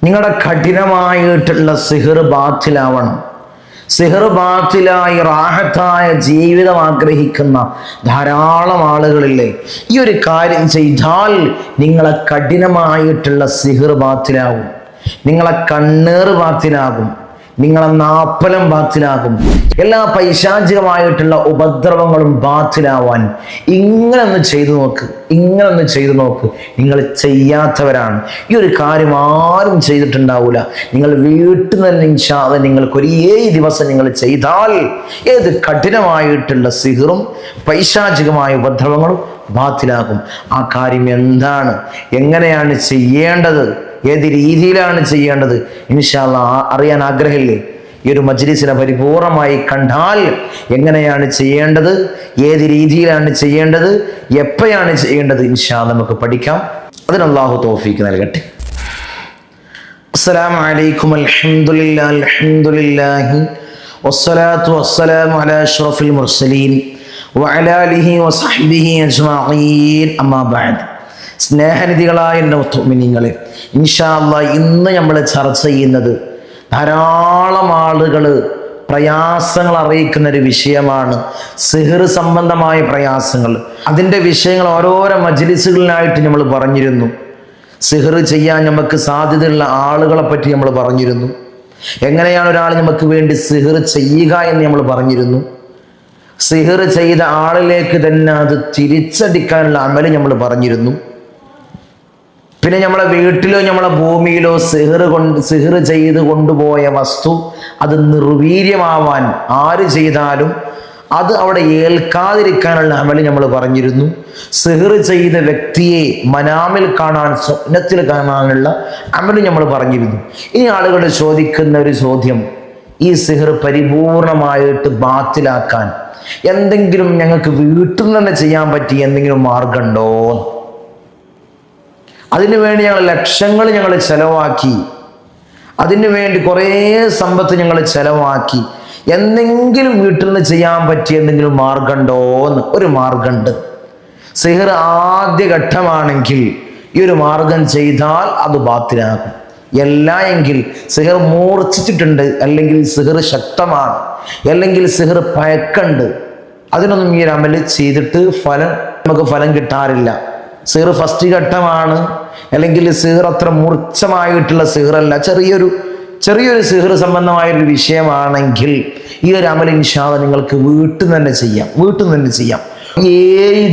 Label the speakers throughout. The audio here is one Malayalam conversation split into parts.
Speaker 1: നിങ്ങളുടെ കഠിനമായിട്ടുള്ള സിഹർ ബാത്തിലാവണം. സിഹർ ബാത്തിലായി റാഹത്തായ ജീവിതം ആഗ്രഹിക്കുന്ന ധാരാളം ആളുകളില്ലേ? ഈ ഒരു കാര്യം ചെയ്താൽ നിങ്ങളെ കഠിനമായിട്ടുള്ള സിഹർ ബാത്തിലാവും, നിങ്ങളെ കണ്ണേറ് ബാത്തിലാകും, നിങ്ങളെ നാപ്പലം ബാത്തിലാകും. എല്ലാ പൈശാചികമായിട്ടുള്ള ഉപദ്രവങ്ങളും ബാത്തിലാവാൻ ഇങ്ങനൊന്ന് ചെയ്തു നോക്ക്, ഇങ്ങനൊന്ന് ചെയ്തു നോക്ക്. നിങ്ങൾ ചെയ്യാത്തവരാണ്, ഈ ഒരു കാര്യം ആരും ചെയ്തിട്ടുണ്ടാവില്ല. നിങ്ങൾ വീട്ടിൽ നിന്ന് ഇൻഷാഅല്ലാഹ് നിങ്ങൾക്ക് ഒരു 7 ദിവസം നിങ്ങൾ ചെയ്താൽ ഏത് കഠിനമായിട്ടുള്ള സിഹറും പൈശാചികമായ ഉപദ്രവങ്ങളും ബാത്തിലാകും. ആ കാര്യം എന്താണ്, എങ്ങനെയാണ് ചെയ്യേണ്ടത്, ഏത് രീതിയിലാണ് ചെയ്യേണ്ടത് ഇൻഷാഅല്ലാഹ് അറിയാൻ ആഗ്രഹമില്ലേ? ഈ ഒരു മജ്‌ലിസിനെ പരിപൂർണമായി കണ്ടാൽ എങ്ങനെയാണ് ചെയ്യേണ്ടത്, ഏത് രീതിയിലാണ് ചെയ്യേണ്ടത്, എപ്പോഴാണ് ചെയ്യേണ്ടത് ഇൻഷാഅല്ലാഹ് നമുക്ക് പഠിക്കാം. അതിന് അല്ലാഹു തൗഫീഖ് നൽകട്ടെ. അസ്സലാമു അലൈക്കും അൽഹംദുലില്ലാഹി വസ്സലാത്തു വസ്സലാമു അലാ അഷ്റഫിൽ മുർസലീൻ വഅലാ ആലിഹി വസഹ്ബിഹി അജ്മഈൻ. അമ്മാ ബഅദ്. സ്നേഹനിധികളായ എൻ്റെ മുഅ്മിനീങ്ങളെ, ഇൻഷാഅല്ലാഹ് ഇന്ന് നമ്മൾ ചർച്ച ചെയ്യുന്നത് ധാരാളം ആളുകൾ പ്രയാസങ്ങൾ അറിയിക്കുന്ന ഒരു വിഷയമാണ് സിഹർ സംബന്ധമായ പ്രയാസങ്ങൾ. അതിൻ്റെ വിഷയങ്ങൾ ഓരോരോ മജ്‌ലിസുകളിലായിട്ട് നമ്മൾ പറഞ്ഞിരുന്നു. സിഹർ ചെയ്യാൻ നമുക്ക് സാധ്യതയുള്ള ആളുകളെ പറ്റി നമ്മൾ പറഞ്ഞിരുന്നു. എങ്ങനെയാണ് ഒരാൾ നമുക്ക് വേണ്ടി സിഹർ ചെയ്യുക എന്ന് നമ്മൾ പറഞ്ഞിരുന്നു. സിഹർ ചെയ്ത ആളിലേക്ക് തന്നെ അത് തിരിച്ചടിക്കാനുള്ള അമല് നമ്മൾ പറഞ്ഞിരുന്നു. പിന്നെ നമ്മളെ വീട്ടിലോ നമ്മളെ ഭൂമിയിലോ സിഹർ ചെയ്ത് കൊണ്ടുപോയ വസ്തു അത് നിർവീര്യമാവാൻ ആര് ചെയ്താലും അത് അവിടെ ഏൽക്കാതിരിക്കാനുള്ള അമല് നമ്മൾ പറഞ്ഞിരുന്നു. സിഹർ ചെയ്ത വ്യക്തിയെ മനാമിൽ കാണാൻ, സ്വപ്നത്തിൽ കാണാനുള്ള അമല് നമ്മൾ പറഞ്ഞിരുന്നു. ഇനി ആളുകൾ ചോദിക്കുന്ന ഒരു ചോദ്യം, ഈ സിഹർ പരിപൂർണമായിട്ട് ബാത്തിലാക്കാൻ എന്തെങ്കിലും ഞങ്ങൾക്ക് വീട്ടിൽ തന്നെ ചെയ്യാൻ പറ്റിയ എന്തെങ്കിലും മാർഗമുണ്ടോ? അതിനു വേണ്ടി ഞങ്ങൾ ലക്ഷങ്ങൾ ചെലവാക്കി, അതിനു വേണ്ടി കുറേ സമ്പത്ത് ഞങ്ങൾ ചെലവാക്കി, എന്തെങ്കിലും വീട്ടിൽ നിന്ന് ചെയ്യാൻ പറ്റിയ എന്തെങ്കിലും മാർഗമുണ്ടോ എന്ന്. ഒരു മാർഗമുണ്ട്. സിഹർ ആദ്യഘട്ടമാണെങ്കിൽ ഈ ഒരു മാർഗം ചെയ്താൽ അത് ബാത്തിലാകും. എല്ലാ എങ്കിൽ സിഹർ മൂർച്ഛിച്ചിട്ടുണ്ട്, അല്ലെങ്കിൽ സിഹർ ശക്തമാണ്, അല്ലെങ്കിൽ സിഹർ പഴക്കമുണ്ട്, അതിനൊന്നും ഈ ഒരു അമല് ചെയ്തിട്ട് നമുക്ക് ഫലം കിട്ടാറില്ല. സിഹർ ഫസ്റ്റ് ഘട്ടമാണ്, അല്ലെങ്കിൽ സിഹർ അത്ര മൂർച്ഛമായിട്ടുള്ള സിഹറല്ല, ചെറിയൊരു സിഹർ സംബന്ധമായൊരു വിഷയമാണെങ്കിൽ ഈ ഒരു അമൽ ഇൻഷാഅല്ലാഹ് നിങ്ങൾക്ക് വീട്ടിൽ തന്നെ ചെയ്യാം. 7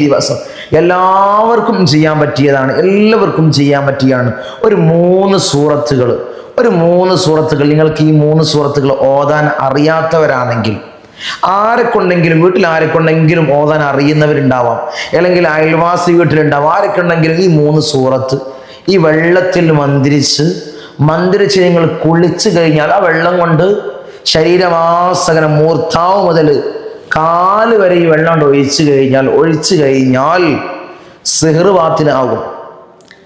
Speaker 1: ദിവസം എല്ലാവർക്കും ചെയ്യാൻ പറ്റിയതാണ്, എല്ലാവർക്കും ചെയ്യാൻ പറ്റിയാണ്. ഒരു 3 സൂറത്തുകൾ നിങ്ങൾക്ക് ഈ 3 സൂറത്തുകൾ ഓതാൻ അറിയാത്തവരാണെങ്കിൽ, ആരെക്കൊണ്ടെങ്കിലും വീട്ടിൽ ആരെക്കൊണ്ടെങ്കിലും ഓതാൻ അറിയുന്നവരുണ്ടാവാം, അല്ലെങ്കിൽ അയൽവാസി വീട്ടിലുണ്ടാവാം, ആരെക്കൊണ്ടെങ്കിലും ഈ 3 സൂറത്ത് ഈ വെള്ളത്തിൽ മന്ത്രിച്ച് നിങ്ങൾ കുളിച്ചു കഴിഞ്ഞാൽ ആ വെള്ളം കൊണ്ട് ശരീരമാസകന മൂർധാവ് മുതൽ കാല് വരെ ഈ വെള്ളം കൊണ്ട് ഒഴിച്ചു കഴിഞ്ഞാൽ സിഹർ ബാത്തിലാകും,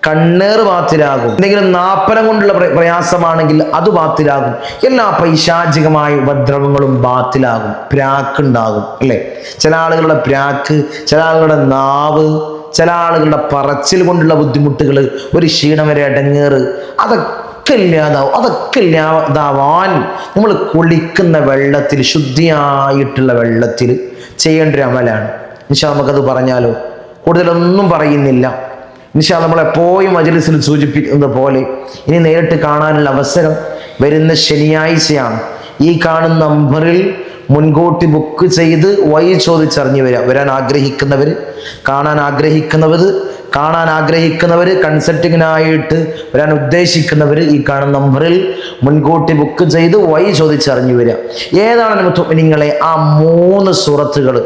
Speaker 1: കണ്ണേറ് ബാത്തിലാകും. എന്തെങ്കിലും നാപ്പലം കൊണ്ടുള്ള പ്രയാസമാണെങ്കിൽ അത് ബാത്തിലാകും. എല്ലാ പൈശാചികമായ ഉപദ്രവങ്ങളും ബാത്തിലാകും. പ്രാക്കുണ്ടാകും അല്ലേ? ചില ആളുകളുടെ പ്രാക്ക്, ചില ആളുകളുടെ നാവ്, ചില ആളുകളുടെ പറച്ചിൽ കൊണ്ടുള്ള ബുദ്ധിമുട്ടുകൾ, ഒരു ക്ഷീണം വരെ ഇടങ്ങേറ്, അതൊക്കെ ഇല്ലാതാവാൻ നമ്മൾ കുളിക്കുന്ന വെള്ളത്തിൽ, ശുദ്ധിയായിട്ടുള്ള വെള്ളത്തിൽ ചെയ്യേണ്ട ഒരു അമലാണ്. ഇൻഷാ നമുക്കത് പറഞ്ഞാലോ? കൂടുതലൊന്നും പറയുന്നില്ല. ഇൻഷാ നമ്മളെപ്പോഴും മജ്‌ലിസിൽ സൂചിപ്പിക്കുന്നത് പോലെ ഇനി നേരിട്ട് കാണാനുള്ള അവസരം വരുന്ന ശനിയാഴ്ചയാണ്. ഈ കാണുന്ന നമ്പറിൽ മുൻകൂട്ടി ബുക്ക് ചെയ്ത് വഴി ചോദിച്ചറിഞ്ഞു വരാൻ ആഗ്രഹിക്കുന്നവർ, കാണാൻ ആഗ്രഹിക്കുന്നവർ, കൺസൾട്ടിങ്ങിനായിട്ട് വരാൻ ഉദ്ദേശിക്കുന്നവർ ഈ കാണുന്ന നമ്പറിൽ മുൻകൂട്ടി ബുക്ക് ചെയ്ത് വഴി ചോദിച്ചറിഞ്ഞു വരിക. ഏതാണ് നിങ്ങളെ ആ 3 സൂറത്തുകൾ?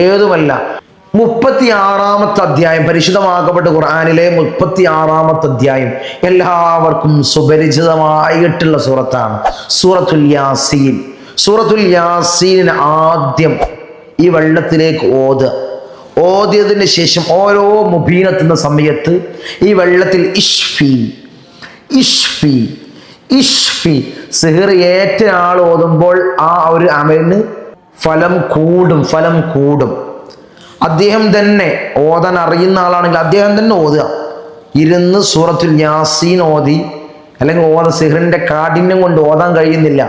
Speaker 1: ഏതുമല്ല, 36-ാമത്തെ അധ്യായം, പരിശുദ്ധമാക്കപ്പെട്ട ഖുർആനിലെ 36-ാമത്തെ അധ്യായം എല്ലാവർക്കും സുപരിചിതമായിട്ടുള്ള സൂറത്താണ് സൂറത്തുൽ യാസീൻ. സൂറത്തുൽ യാസീൻ ആദ്യം ഈ വെള്ളത്തിലേക്ക് ഓതിയതിന് ശേഷം ഓരോ മുബീനെത്തുന്ന സമയത്ത് ഈ വെള്ളത്തിൽ ഇഷ്ഫി സിഹർ ഏറ്റ ആൾ ഓതുമ്പോൾ ആ ഒരു അമലിന് ഫലം കൂടും. അദ്ദേഹം തന്നെ ഓതാൻ അറിയുന്ന ആളാണെങ്കിൽ അദ്ദേഹം തന്നെ ഓതുക. ഇരുന്ന് സൂറത്തുൽ യാസീൻ ഓതി, അല്ലെങ്കിൽ സിഹറിന്റെ കാഠിന്യം കൊണ്ട് ഓതാൻ കഴിയുന്നില്ല,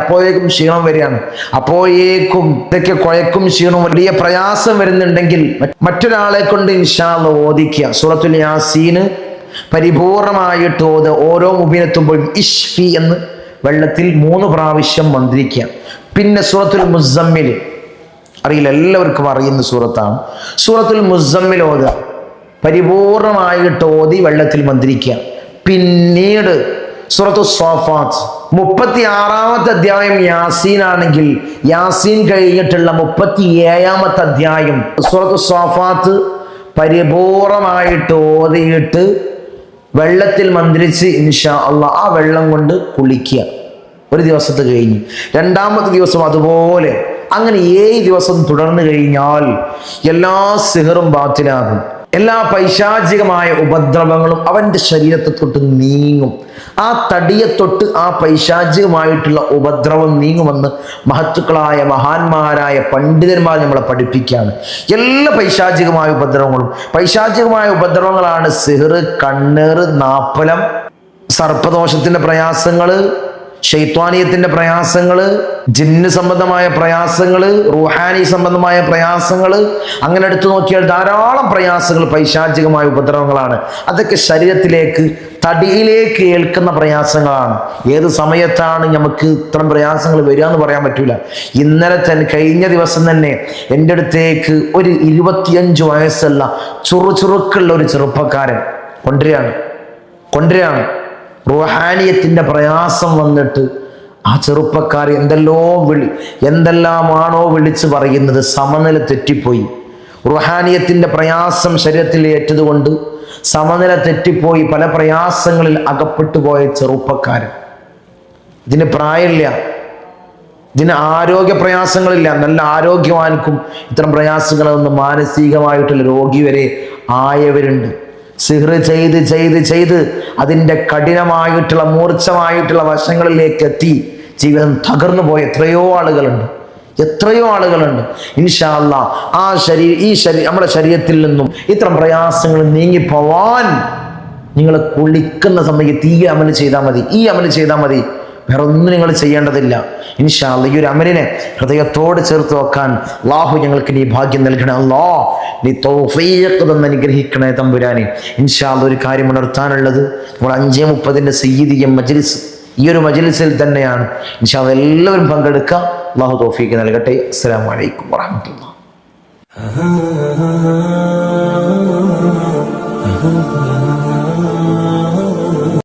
Speaker 1: അപ്പോഴേക്കും ക്ഷീണം വരികയാണ്. അപ്പോഴേക്കും ഇതൊക്കെ കുഴക്കും ക്ഷീണവും വലിയ പ്രയാസം വരുന്നുണ്ടെങ്കിൽ മറ്റൊരാളെ കൊണ്ട് ഇൻഷാ അല്ലാഹ് ഓദിക്കുക. സൂറത്തുൽ യാസീന് പരിപൂർണമായിട്ട് ഓരോ മുബീനെത്തുമ്പോഴും ഇഷ്ഫി എന്ന് വെള്ളത്തിൽ 3 പ്രാവശ്യം മന്ത്രിക്കുക. പിന്നെ സൂറത്തുൽ മുസമ്മിൽ, അറിയില്ല, എല്ലാവർക്കും അറിയുന്ന സൂറത്താണ്. സൂറത്തുൽ മുസമ്മിൽ ഓതുക, പരിപൂർണമായിട്ട് ഓതി വെള്ളത്തിൽ മന്ത്രിക്കുക. പിന്നീട് സൂറത്തു സ്വാഫാത്ത് 36-ാമത്തെ അധ്യായം യാസീൻ ആണെങ്കിൽ യാസീൻ കഴിഞ്ഞിട്ടുള്ള 37-ാമത്തെ അധ്യായം സൂറത്തു സ്വാഫാത്ത് പരിപൂർണമായിട്ട് ഓതിയിട്ട് വെള്ളത്തിൽ മന്ത്രിച്ച് ഇൻഷാ അല്ലാഹ് ആ വെള്ളം കൊണ്ട് കുളിക്കുക. ഒരു ദിവസത്തെ കഴിഞ്ഞ് 2-ാമത്തെ ദിവസം അതുപോലെ, അങ്ങനെ 7 ദിവസം തുടർന്നു കഴിഞ്ഞാൽ എല്ലാ സിഹറും ബാത്തിലാകും. എല്ലാ പൈശാചികമായ ഉപദ്രവങ്ങളും അവന്റെ ശരീരത്തെ തൊട്ട് നീങ്ങും. ആ തടിയെ തൊട്ട് ആ പൈശാചികമായിട്ടുള്ള ഉപദ്രവം നീങ്ങുമെന്ന് മഹത്തുക്കളായ മഹാന്മാരായ പണ്ഡിതന്മാർ നമ്മളെ പഠിപ്പിക്കുകയാണ്. എല്ലാ പൈശാചികമായ ഉപദ്രവങ്ങളാണ് സിഹർ, കണ്ണേറ്, നാപ്പലം, സർപ്പദോഷത്തിന്റെ പ്രയാസങ്ങള്, ശൈത്വാനീയത്തിന്റെ പ്രയാസങ്ങള്, ജിന്ന് സംബന്ധമായ പ്രയാസങ്ങള്, റൂഹാനി സംബന്ധമായ പ്രയാസങ്ങള്, അങ്ങനെ എടുത്തു നോക്കിയാൽ ധാരാളം പ്രയാസങ്ങൾ പൈശാചികമായ ഉപദ്രവങ്ങളാണ്. അതൊക്കെ ശരീരത്തിലേക്ക്, തടിയിലേക്ക് ഏൽക്കുന്ന പ്രയാസങ്ങളാണ്. ഏത് സമയത്താണ് നമുക്ക് ഇത്തരം പ്രയാസങ്ങൾ വരിക എന്ന് പറയാൻ പറ്റൂല. കഴിഞ്ഞ ദിവസം തന്നെ എൻ്റെ അടുത്തേക്ക് ഒരു 25 വയസ്സുള്ള ചുറുചുറുക്കുള്ള ഒരു ചെറുപ്പക്കാരൻ കൊണ്ടുവരികയാണ്. റൂഹാനിയത്തിന്റെ പ്രയാസം വന്നിട്ട് ആ ചെറുപ്പക്കാർ എന്തെല്ലാമാണോ വിളിച്ചു പറയുന്നത്, സമനില തെറ്റിപ്പോയി. റൂഹാനിയത്തിന്റെ പ്രയാസം ശരീരത്തിൽ ഏറ്റതുകൊണ്ട് സമനില തെറ്റിപ്പോയി പല പ്രയാസങ്ങളിൽ അകപ്പെട്ടു പോയ ചെറുപ്പക്കാരൻ. ഇതിന് പ്രായമില്ല, ഇതിന് ആരോഗ്യ പ്രയാസങ്ങളില്ല. നല്ല ആരോഗ്യവാൻക്കും ഇത്തരം പ്രയാസങ്ങളൊന്നും മാനസികമായിട്ടുള്ള രോഗി വരെ ആയവരുണ്ട്. സിഹ്ർ ചെയ്ത് അതിൻ്റെ കഠിനമായിട്ടുള്ള മൂർച്ഛമായിട്ടുള്ള വശങ്ങളിലേക്ക് എത്തി ജീവിതം തകർന്നു പോയ എത്രയോ ആളുകളുണ്ട്. ഇൻഷാ അല്ലാഹ് നമ്മുടെ ശരീരത്തിൽ നിന്നും ഇത്തരം പ്രയാസങ്ങൾ നീങ്ങിപ്പോവാൻ നിങ്ങൾ കുളിക്കുന്ന സമയത്ത് ഈ അമൽ ചെയ്താൽ മതി. വേറെ ഒന്നും നിങ്ങൾ ചെയ്യേണ്ടതില്ല. ഇൻഷാ അല്ലാഹ് ഈ ഒരു അമലിനെ ഹൃദയത്തോട് ചേർത്ത് വെക്കാൻ അല്ലാഹു ഞങ്ങൾക്ക് നീ ഭാഗ്യം നൽകണേ. അല്ലാഹ് നീ തൗഫീഖ് തന്ന് അനുഗ്രഹിക്കണേ തമ്പുരാനെ. ഇൻഷാ അല്ലാഹ് ഒരു കാര്യം ഉണർത്താനുള്ളത്, നമ്മൾ 5:30 സയ്യിദിയ മജ്ലിസ് ഈ ഒരു മജ്ലിസിൽ തന്നെയാണ്. ഇൻഷാ അല്ലാഹ് എല്ലാവരും പങ്കെടുക്കുക. അല്ലാഹു തൗഫീഖ് നൽകട്ടെ. അസ്സലാമു അലൈക്കും വറഹ്മത്തുള്ളാഹി.